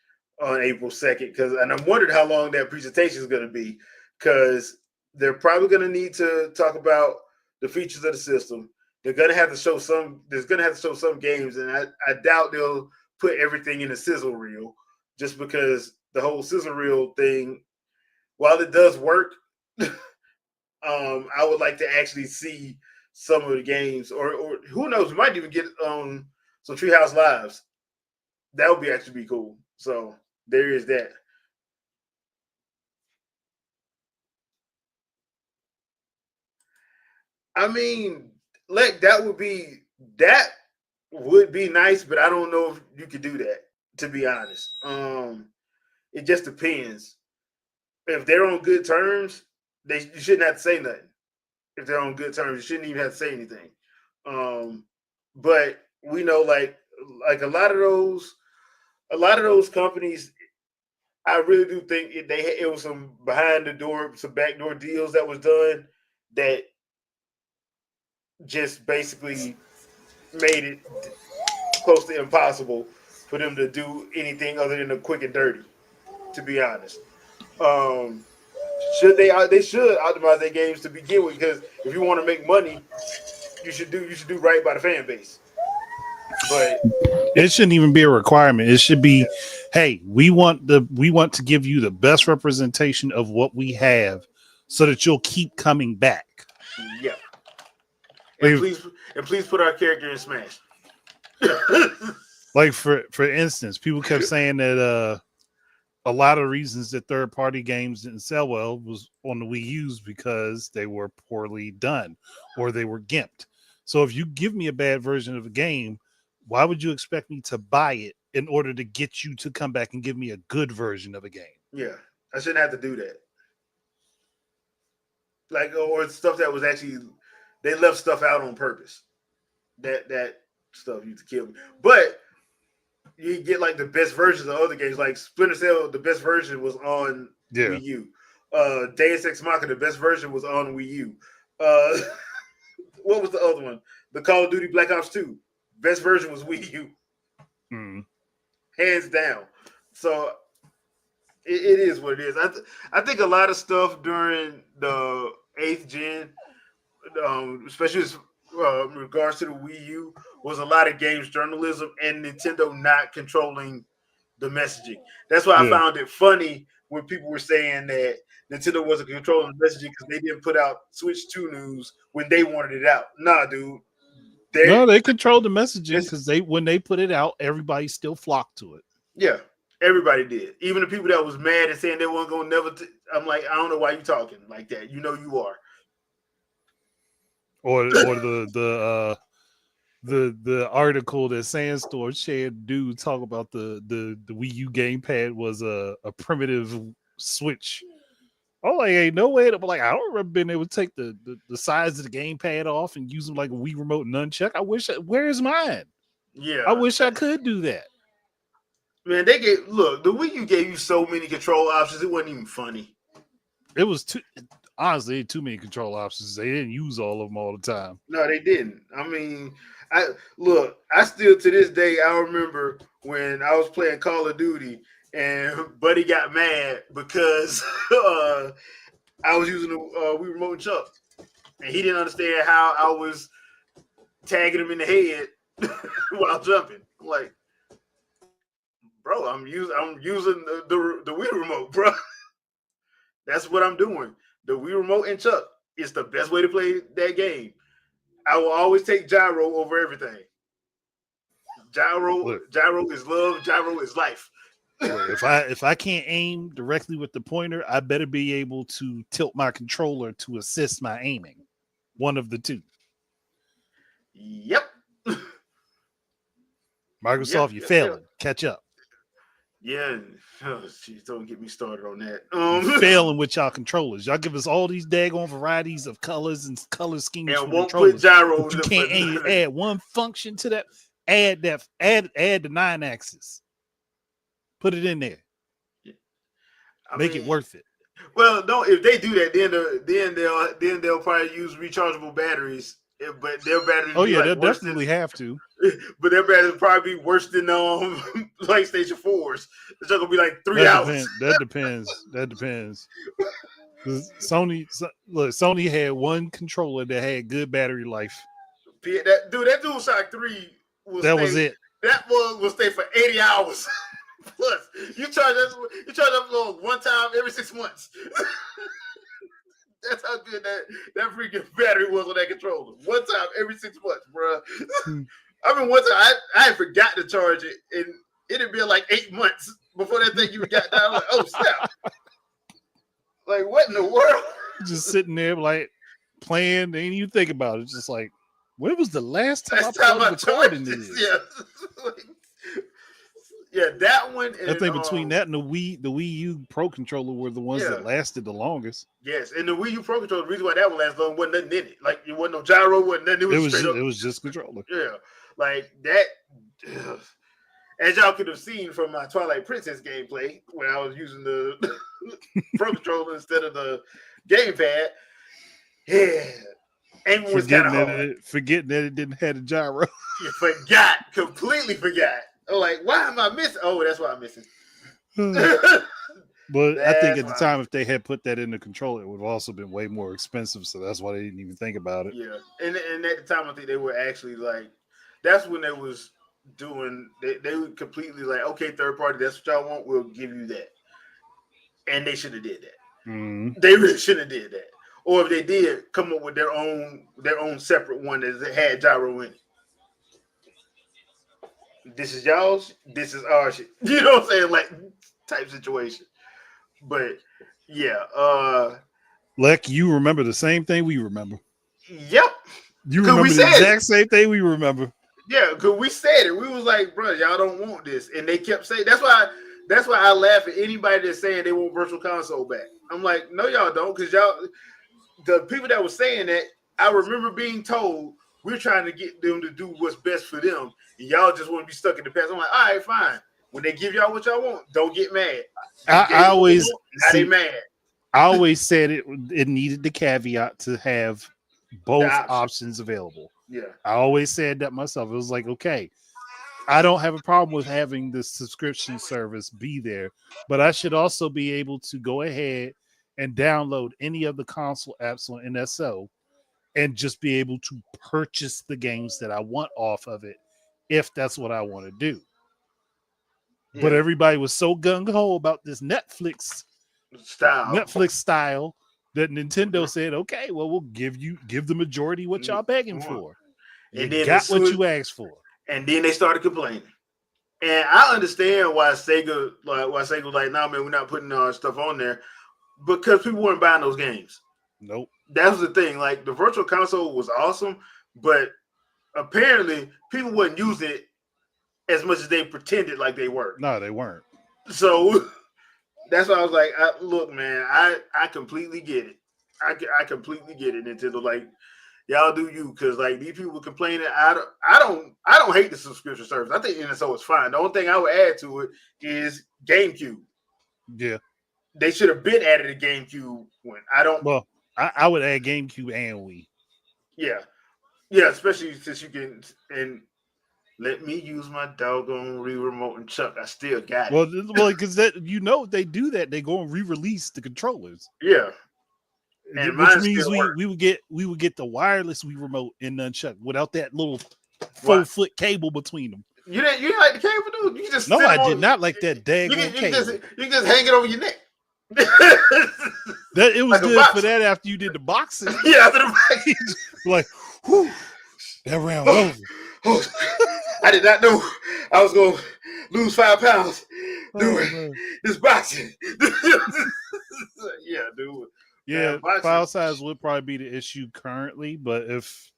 on April 2nd. And I'm wondering how long that presentation is going to be, because they're probably going to need to talk about the features of the system. They're going to have to show some. There's going to have to show some games, and I doubt they'll put everything in a sizzle reel, just because the whole sizzle reel thing, while it does work, I would like to actually see some of the games, or who knows, we might even get some Treehouse Lives. That would actually be cool. So there is that. I mean, that would be nice, but I don't know if you could do that, to be honest. It just depends. If they're on good terms, you shouldn't have to say nothing. If they're on good terms, you shouldn't even have to say anything. But we know, like a lot of those companies, I really do think it was some behind the door, some backdoor deals that was done that just basically made it close to impossible for them to do anything other than the quick and dirty. To be honest, they should optimize their games to begin with, because if you want to make money, you should do right by the fan base. But it shouldn't even be a requirement. It should be, hey, we want to give you the best representation of what we have, so that you'll keep coming back. Yeah. And please put our character in Smash. Like for instance, people kept saying that a lot of reasons that third-party games didn't sell well was on the Wii U's because they were poorly done or they were gimped. So if you give me a bad version of a game, why would you expect me to buy it in order to get you to come back and give me a good version of a game? Yeah, I shouldn't have to do that. like or stuff that was actually they left stuff out on purpose. That stuff used to kill me. But you get like the best versions of other games, like Splinter Cell. The best version was on Yeah. Wii U. Deus Ex Machina, the best version was on Wii U. Uh, what was the other one? The Call of Duty Black Ops 2. Best version was Wii U. Hands down. So it is what it is. I think a lot of stuff during the 8th gen, especially in regards to the Wii U, was a lot of games journalism and Nintendo not controlling the messaging. That's why I Yeah. found it funny when people were saying that Nintendo wasn't controlling the messaging because they didn't put out Switch 2 news when they wanted it out. Nah, dude. No, they controlled the messaging because when they put it out, everybody still flocked to it. Yeah, everybody did. Even the people that was mad and saying they weren't gonna never. I'm like, I don't know why you talking like that. You know you are. Or the article that Sandstorm shared, dude talk about the Wii U gamepad was a primitive Switch. Oh, like ain't no way to like. I don't remember being able to take the sides of the gamepad off and use them like a Wii remote nunchuck. Where's mine? Yeah, I wish I could do that. Man, the Wii U gave you so many control options. It wasn't even funny. It was honestly too many control options. They didn't use all of them all the time. No, they didn't. I mean, I still to this day I remember when I was playing Call of Duty and Buddy got mad because I was using the Wii remote and Chuck, and he didn't understand how I was tagging him in the head while jumping. I'm like, bro, I'm using the Wii remote, bro. That's what I'm doing. The Wii remote and Chuck is the best way to play that game. I will always take gyro over everything. Gyro is love. Gyro is life. If I can't aim directly with the pointer, I better be able to tilt my controller to assist my aiming. One of the two. Yep. Microsoft, you're failing. Catch up. Yeah. Oh, geez, don't get me started on that. You're failing with y'all controllers. Y'all give us all these daggone varieties of colors and color schemes and for won't controllers. Put gyro. But you can't add one function to that. Add the 9-axis. Put it in there. Make it worth it. Well, no. If they do that, then they'll probably use rechargeable batteries. But their batteries. Oh yeah, they'll definitely have to. But their batteries will probably be worse than PlayStation 4s. It's gonna be like 3 hours. That depends. Sony had one controller that had good battery life. That DualShock 3 was it. That one will stay for 80 hours. Plus, you charge that one time every 6 months. That's how good that freaking battery was on that controller. One time every 6 months, bro. I mean, one time I had forgot to charge it, and it had been like 8 months before that thing even got down. I'm like, oh snap! Like, what in the world? Just sitting there, like playing, and you think about it. It's just like, when was the last time I recording this? Yeah. Yeah, that one. And, I think between that and the Wii U Pro controller were the ones that lasted the longest. Yes, and the Wii U Pro controller, the reason why that one lasted long wasn't nothing in it. Like, it wasn't no gyro, wasn't nothing. It was just controller. Yeah, like that. As y'all could have seen from my Twilight Princess gameplay, when I was using the Pro controller instead of the gamepad. Yeah. Forgetting that it didn't have a gyro. You completely forgot. I'm like, why am I missing? Oh, that's why I'm missing. But I think at the time, if they had put that in the controller, it would have also been way more expensive. So that's why they didn't even think about it. Yeah, and at the time, I think they were actually like, that's when they was doing. They were completely like, okay, third party, that's what y'all want. We'll give you that. And they should have did that. Mm-hmm. They really should have did that. Or if they did, come up with their own separate one that had gyro in it. This is y'all's, this is our shit. You know what I'm saying? Like, type situation. But yeah, Leck, you remember the same thing we remember. Yep. You remember the exact same thing we remember. Yeah, because we said it. We was like, bro, y'all don't want this. And they kept saying, that's why I laugh at anybody that's saying they want Virtual Console back. I'm like, no, y'all don't, because y'all, the people that were saying that, I remember being told we're trying to get them to do what's best for them, and y'all just want to be stuck in the past. I'm like, all right, fine. When they give y'all what y'all want, don't get mad. I always now they mad. I always said it needed the caveat to have both options available. Yeah. I always said that myself. It was like, okay, I don't have a problem with having the subscription service be there, but I should also be able to go ahead and download any of the console apps on NSO and just be able to purchase the games that I want off of it if that's what I want to do. Yeah. But everybody was so gung-ho about this Netflix style that Nintendo said, okay, well, we'll give the majority what y'all begging for. And then got what you asked for. And then they started complaining. And I understand why Sega was like, nah, man, we're not putting our stuff on there, because people weren't buying those games. Nope. That was the thing. Like, the Virtual Console was awesome, but apparently people wasn't using it as much as they pretended like they were. No, they weren't. So that's why I was like, look, man, I completely get it. I completely get it, Nintendo. Like, y'all do you, because like these people complaining. I don't hate the subscription service. I think NSO is fine. The only thing I would add to it is GameCube. Yeah, they should have been added a GameCube when I don't. Well, I would add GameCube and Wii. Yeah, especially since you can and let me use my doggone remote and Chuck. I still got it. Well, because that they do that. They go and re-release the controllers. Yeah. And which means we would get the wireless Wii remote in nunchuck without that little 4-foot cable between them. You didn't like the cable, dude? You just I did not like that daggone cable. You just hang it over your neck. That it was like good for that after you did the boxing. Yeah, after the boxing. Like, whew, that round over. I did not know I was gonna lose 5 pounds doing this boxing. Yeah, dude. Yeah, file size would probably be the issue currently, but if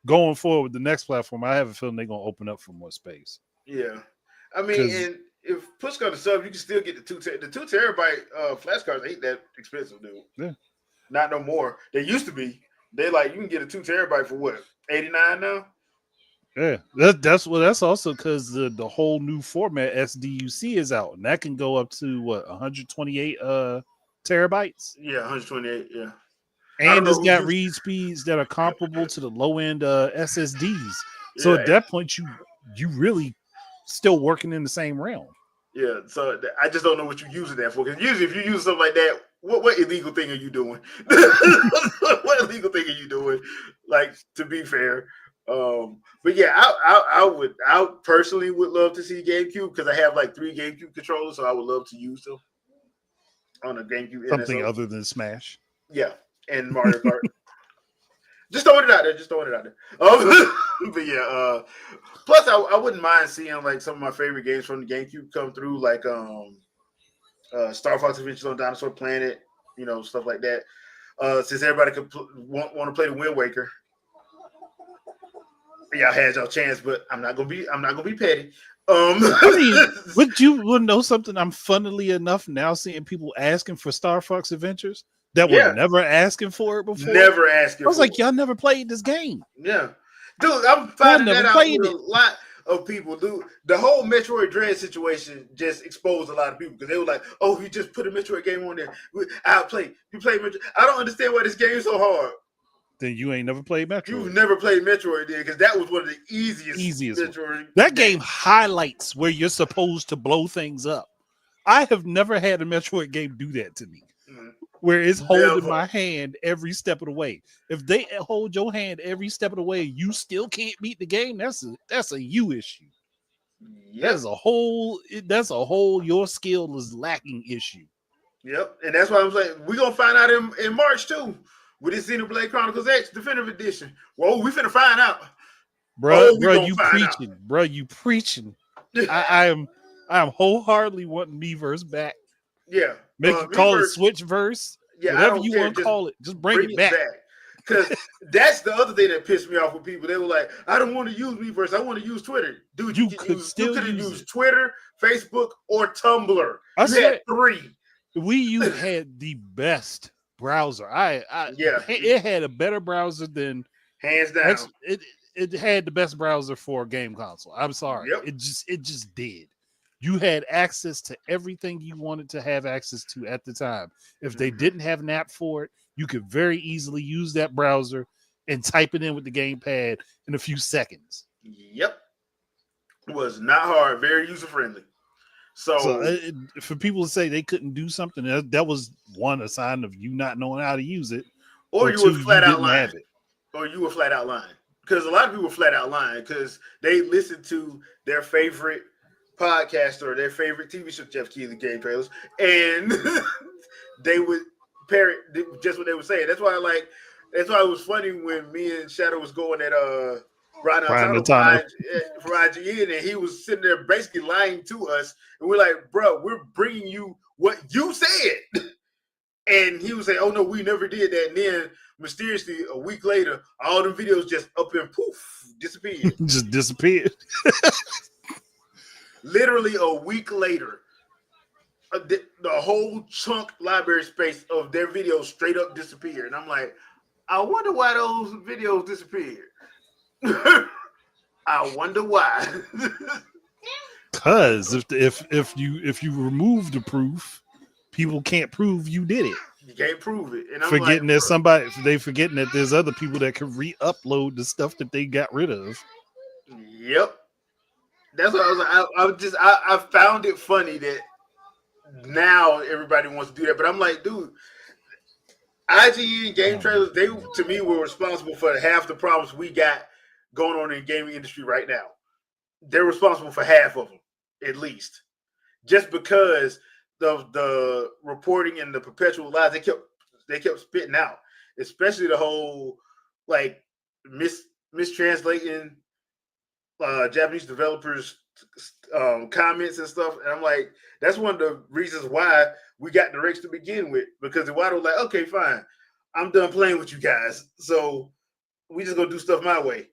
going forward with the next platform, I have a feeling they're gonna open up for more space. Yeah, I mean, and if push comes to shove, you can still get the 2 terabyte flash cards. Ain't that expensive, dude? Yeah, not no more. They used to be. They like you can get a 2 terabyte for what, $89 now? Yeah, that's also because the whole new format SDUC is out, and that can go up to 128 terabytes. Yeah, 128. Yeah, and it's got read speeds that are comparable to the low end SSDs. So at that point, you really still working in the same realm. Yeah, so I just don't know what you're using that for. Because usually, if you use something like that, what illegal thing are you doing? What illegal thing are you doing? Like, to be fair. But yeah, I personally would love to see GameCube because I have like 3 GameCube controllers, so I would love to use them on a GameCube. Something other than Smash. Yeah, and Mario Kart. Just throwing it out there. But yeah, plus I wouldn't mind seeing like some of my favorite games from the GameCube come through, like Star Fox Adventures on Dinosaur Planet, stuff like that. Since everybody could want to play the Wind Waker. Y'all had your chance, but I'm not gonna be petty. I mean, would you know something? I'm funnily enough now seeing people asking for Star Fox Adventures that were never asking for it before. Never asking. I was like, y'all never played this game. Yeah, dude, I'm finding that out with a lot of people. Dude, the whole Metroid Dread situation just exposed a lot of people because they were like, "Oh, you just put a Metroid game on there. I'll play. You play Metroid. I don't understand why this game is so hard." Then you ain't never played Metroid. You've never played Metroid, then, because that was one of the easiest Metroid. That game highlights where you're supposed to blow things up. I have never had a Metroid game do that to me, where it's holding my hand every step of the way. If they hold your hand every step of the way, you still can't beat the game. That's a you issue. Yep. That's a whole your skill is lacking issue. Yep, and that's why I'm saying we're gonna find out in March too. With this Xenoblade Chronicles X Definitive Edition. Whoa, we finna find out. Bro, you preaching. I am wholeheartedly wanting Miiverse back. Yeah. Call it Switchverse. Yeah, whatever you want to call it. Just bring it back. Because that's the other thing that pissed me off with people. They were like, I don't want to use Miiverse. I want to use Twitter. Dude, you could have used Twitter, Facebook, or Tumblr. You had 3. Wii U had the best browser. Yeah, It had a better browser than hands down. actually it had the best browser for a game console. I'm sorry. Yep. It just did. You had access to everything you wanted to have access to at the time. If they didn't have an app for it, you could very easily use that browser and type it in with the gamepad in a few seconds. Yep. It was not hard, very user friendly. So So, for people to say they couldn't do something, that was one, a sign of you not knowing how to use it, or or you was two, you flat out didn't lying. have it. Or you were flat out lying. Because a lot of people were flat out lying because they listened to their favorite podcaster or their favorite TV show, Jeff Keighley game trailers, and they would parrot just what they were saying. That's why it was funny when me and Shadow was going at Brian Altano from IGN, and he was sitting there basically lying to us, and we're like, bro, we're bringing you what you said. And he was saying, oh no, we never did that. And then mysteriously, a week later, all the videos just up and poof, disappeared. Just disappeared. Literally a week later, the whole chunk library space of their videos straight up disappeared. And I'm like, I wonder why those videos disappeared. I wonder why. Because if you remove the proof, people can't prove you did it. You can't prove it. And I'm forgetting like, forgetting that there's other people that can re-upload the stuff that they got rid of. Yep. That's what I was like. I found it funny that now everybody wants to do that, but I'm like, dude, IGN game trailers, they to me were responsible for half the problems we got going on in the gaming industry right now. They're responsible for half of them, at least, just because of the reporting and the perpetual lies they kept spitting out, especially the whole like mistranslating Japanese developers comments and stuff. And I'm like, that's one of the reasons why we got Directs to begin with, because Iwata was like, okay, fine, I'm done playing with you guys, so we just gonna do stuff my way.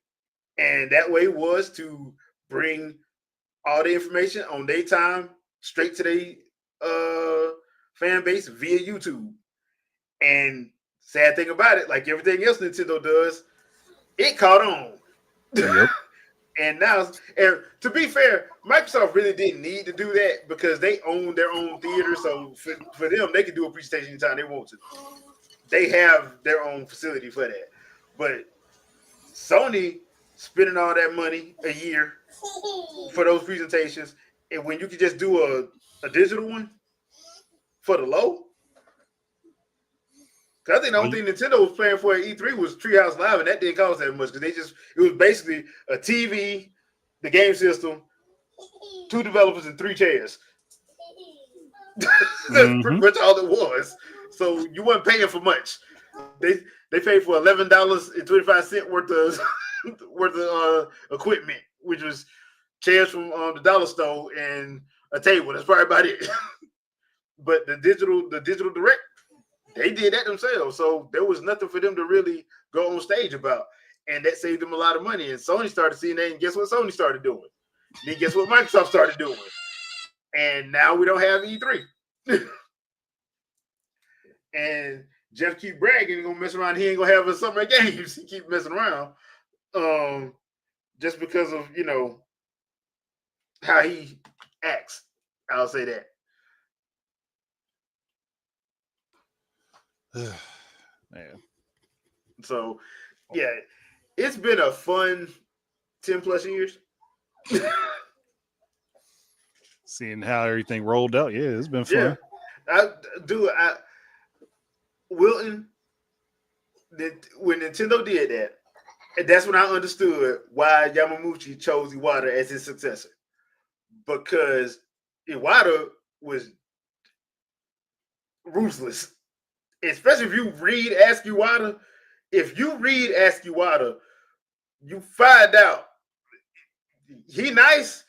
And that way was to bring all the information on their time straight to their fan base via YouTube. And sad thing about it, like everything else Nintendo does, it caught on. Yep. And now, and to be fair, Microsoft really didn't need to do that because they own their own theater. So for them, they can do a presentation anytime they want to. They have their own facility for that. But Sony spending all that money a year for those presentations, and when you can just do a digital one for the low. Because I think the only thing Nintendo was playing for at E3 was Treehouse Live, and that didn't cost that much because it was basically a TV, the game system, 2 developers, and 3 chairs. That's pretty much all it was. So you weren't paying for much. They paid for $11.25 worth of equipment, which was chairs from the dollar store and a table. That's probably about it. But the digital direct, they did that themselves. So there was nothing for them to really go on stage about. And that saved them a lot of money. And Sony started seeing that. And guess what Sony started doing? Then guess what Microsoft started doing? And now we don't have E3. And Jeff keep bragging, he's gonna mess around. He ain't gonna have a summer games. He keep messing around. Just because of, how he acts. I'll say that. Man. So, yeah, it's been a fun 10 plus years. Seeing how everything rolled out, yeah, it's been fun. Yeah. Wilton, when Nintendo did that, and that's when I understood why Yamaguchi chose Iwata as his successor. Because Iwata was ruthless. Especially if you read Ask Iwata. If you read Ask Iwata, you find out he nice,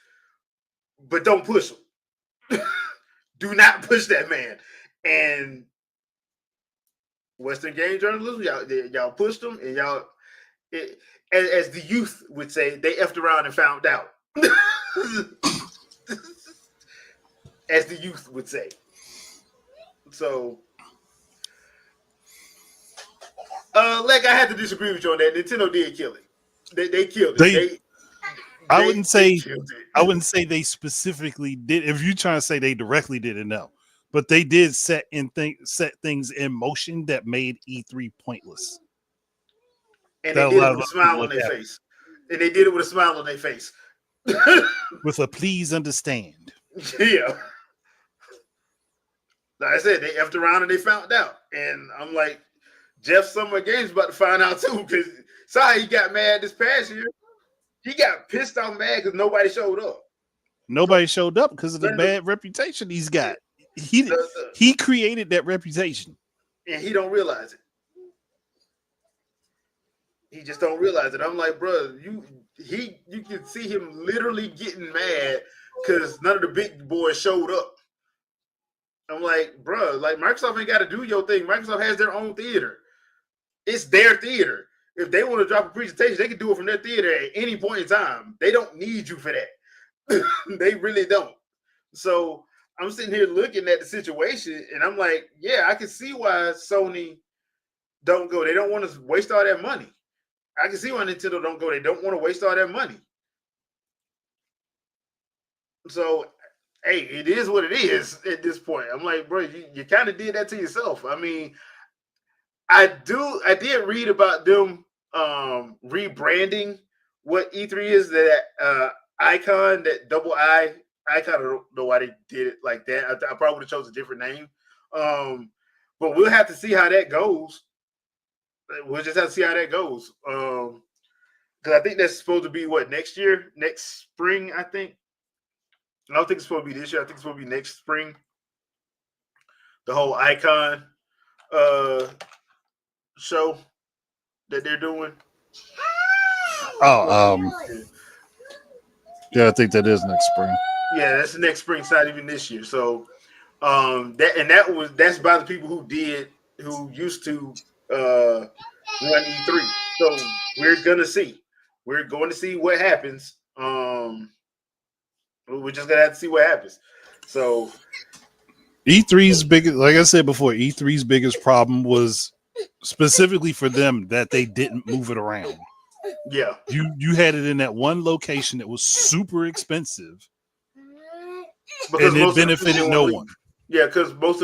but don't push him. Do not push that man. And Western game journalism, y'all pushed him, and y'all, as the youth would say, they effed around and found out. As the youth would say. So, Like I had to disagree with you on that. Nintendo did kill it. They killed it. They, I They wouldn't say killed it. I wouldn't say they specifically did. If you're trying to say they directly did it, no. But they did set things in motion that made E3 pointless. And That they a did lot it of with a other smile people on look their at face. And they did it with a smile on their face. with a please understand. Yeah. Like I said, they effed around and they found out. And I'm like, Jeff Summer Games about to find out too, because sorry he got mad this past year. He got pissed off mad because nobody showed up. Nobody showed up because of the None of bad reputation he's got. the- He created that reputation. and he don't realize it. He just don't realize it. I'm like, bro, you can see him literally getting mad because none of the big boys showed up. I'm like, bro, like Microsoft ain't got to do your thing. Microsoft has their own theater. It's their theater. If they want to drop a presentation, they can do it from their theater at any point in time. They don't need you for that. They really don't. So I'm sitting here looking at the situation, and I'm like, yeah, I can see why Sony don't go. They don't want to waste all that money. I can see why Nintendo don't go. They don't want to waste all that money. So, hey, it is what it is at this point. I'm like, bro, you kind of did that to yourself. I mean, I did read about them rebranding what E3 is, that icon, that double I icon. I don't know why they did it like that. I probably would have chose a different name. But we'll have to see how that goes. We'll just have to see how that goes. Because I think that's supposed to be what, next year, next spring, I think. I don't think it's supposed to be this year. I think it's supposed to be next spring. The whole icon show that they're doing. Oh, yeah, I think that is next spring. Yeah, that's the next spring. It's not even this year. So that's by the people who used to run E3. So we're gonna see. We're going to see what happens. We're just gonna have to see what happens. So E3's biggest, like I said before, E3's biggest problem was specifically for them that they didn't move it around. yeah, You had it in that one location that was super expensive, because and it most of the people benefited didn't no want to one. leave. Yeah, because most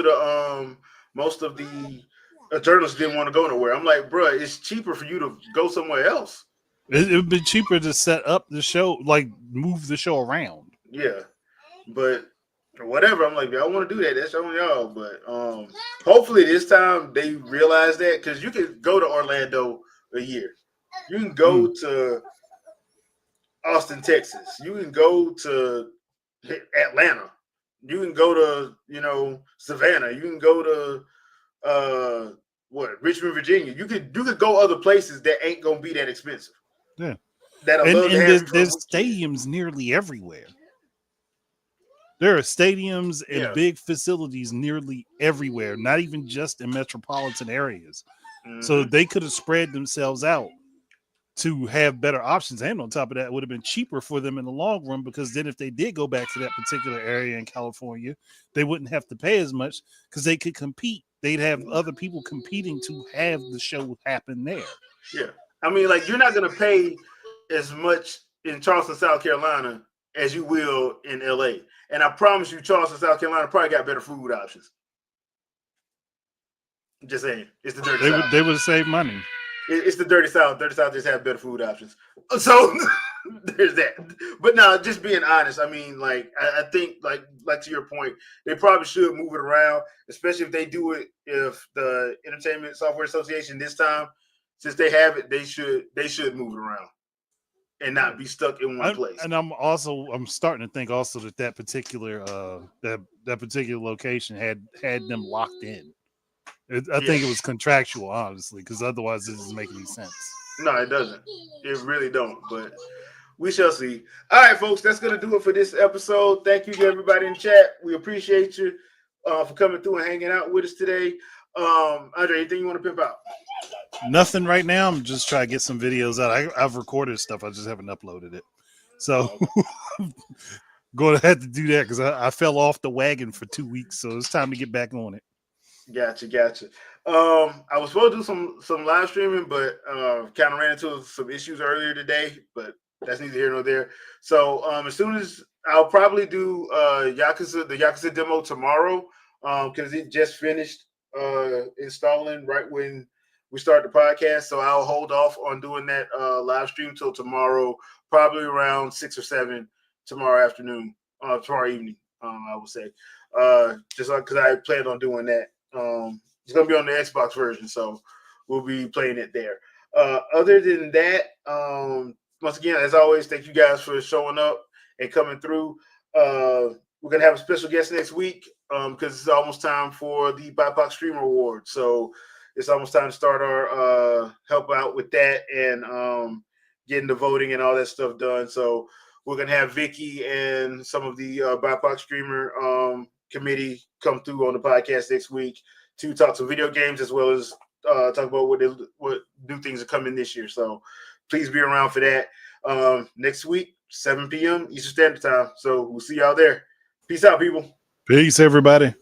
of the journalists didn't want to go nowhere. I'm like, bro, it's cheaper for you to go somewhere else. It would be cheaper to set up the show, like move the show around. Yeah, but whatever. I'm like, y'all want to do that? That's on y'all. But hopefully this time they realize that, because you can go to Orlando a year. You can go to Austin, Texas. You can go to Atlanta. You can go to Savannah. You can go to Richmond, Virginia. You could go other places that ain't gonna be that expensive. Yeah, That and there's stadiums nearly everywhere. There are stadiums and big facilities nearly everywhere, not even just in metropolitan areas. Mm-hmm. So they could have spread themselves out to have better options. And on top of that, it would have been cheaper for them in the long run, because then if they did go back to that particular area in California, they wouldn't have to pay as much because they could compete. They'd have other people competing to have the show happen there. Yeah. I mean, like, you're not going to pay as much in Charleston, South Carolina as you will in LA. And I promise you, Charleston, South Carolina probably got better food options. Just saying. It's the dirty South. They would save money. It's the dirty South. Dirty South just have better food options. So there's that. But no, just being honest, I mean, like, I think, like to your point, they probably should move it around, especially if they do it. If the Entertainment Software Association this time, since they have it, they should move it around and not be stuck in one place. And I'm starting to think also that particular that particular location had them locked in. I think it was contractual, honestly, because otherwise it doesn't make any sense. No, it doesn't. It really don't. But we shall see. All right, folks, that's going to do it for this episode. Thank you to everybody in chat. We appreciate you for coming through and hanging out with us today. Andre, anything you want to pimp out? Nothing right now. I'm just trying to get some videos out. I've recorded stuff. I just haven't uploaded it. So going to have to do that because I fell off the wagon for 2 weeks. So it's time to get back on it. Gotcha. I was supposed to do some live streaming, but kind of ran into some issues earlier today. But that's neither here nor there. So as soon as I'll probably do the Yakuza demo tomorrow, because it just finished installing right when we start the podcast. So I'll hold off on doing that live stream till tomorrow, probably around 6 or 7 tomorrow afternoon, tomorrow evening. I would say, just because I planned on doing that. It's gonna be on the Xbox version, so we'll be playing it there. Other than that, once again, as always, thank you guys for showing up and coming through. We're gonna have a special guest next week because it's almost time for the BIPOC Streamer Award. So it's almost time to start our help out with that and getting the voting and all that stuff done. So we're gonna have Vicky and some of the BIPOC Streamer committee come through on the podcast next week to talk some video games as well as talk about what new things are coming this year. So please be around for that. Next week, 7 p.m. Eastern Standard Time. So we'll see y'all there. Peace out, people. Peace, everybody.